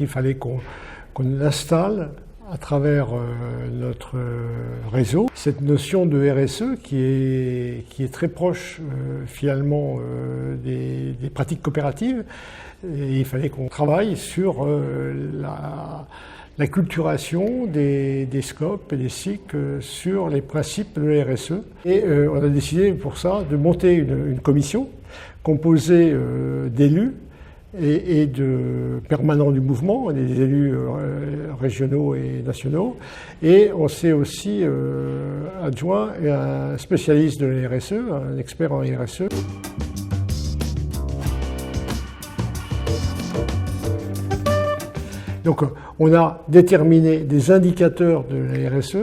fallait qu'on installe à travers notre réseau cette notion de RSE qui est très proche finalement des pratiques coopératives. Et il fallait qu'on travaille sur la culturation des scopes et des SIC sur les principes de la RSE. Et on a décidé pour ça de monter une commission composée d'élus et de permanents du mouvement, des élus régionaux et nationaux. Et on s'est aussi adjoint à un spécialiste de la RSE, un expert en RSE. Donc on a déterminé des indicateurs de la RSE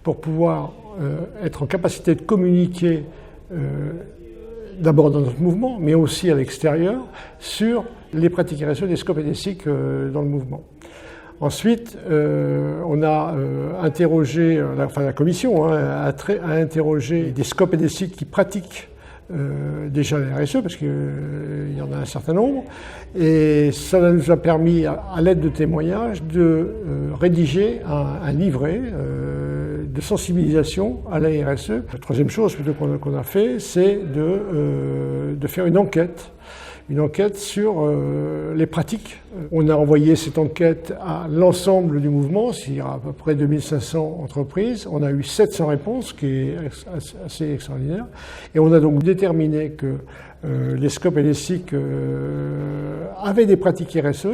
pour pouvoir être en capacité de communiquer d'abord dans notre mouvement, mais aussi à l'extérieur, sur les pratiques RSE, des scopes et des SIC dans le mouvement. Ensuite, on a interrogé, la commission a interrogé des scopes et des SIC qui pratiquent déjà la RSE, parce qu'il y en a un certain nombre, et ça nous a permis, à l'aide de témoignages, de rédiger un livret de sensibilisation à la RSE. La troisième chose qu'on a fait, c'est de faire une enquête sur les pratiques. On a envoyé cette enquête à l'ensemble du mouvement, c'est-à-dire à peu près 2500 entreprises. On a eu 700 réponses, ce qui est assez extraordinaire. Et on a donc déterminé que les scopes et les SIC avaient des pratiques RSE,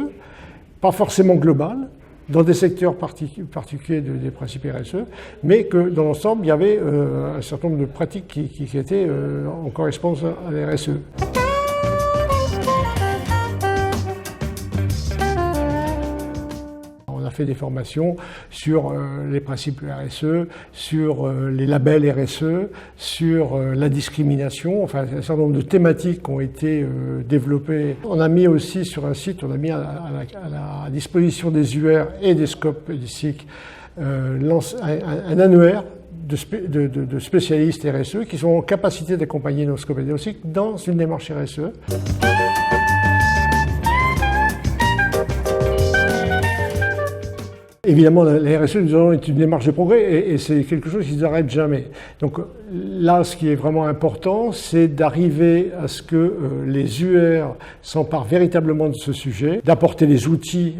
pas forcément globales, dans des secteurs particuliers des principes RSE, mais que dans l'ensemble, il y avait un certain nombre de pratiques qui étaient en correspondance à la RSE. On a fait des formations sur les principes RSE, sur les labels RSE, sur la discrimination, enfin un certain nombre de thématiques qui ont été développées. On a mis aussi sur un site, on a mis à la disposition des UR et des scopes et des SIC un annuaire de spécialistes RSE qui sont en capacité d'accompagner nos scopes et des SIC dans une démarche RSE. Évidemment, la RSE, nous avons est une démarche de progrès et c'est quelque chose qui ne s'arrête jamais. Donc là, ce qui est vraiment important, c'est d'arriver à ce que les UR s'emparent véritablement de ce sujet, d'apporter les outils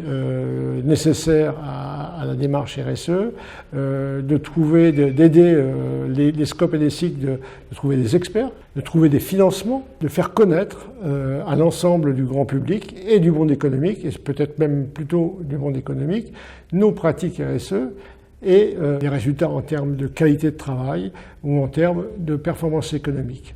nécessaires à la démarche RSE, d'aider les scopes et les SIC de trouver des experts, de trouver des financements, de faire connaître à l'ensemble du grand public et du monde économique, et peut-être même plutôt du monde économique, nos pratiques RSE et les résultats en termes de qualité de travail ou en termes de performance économique.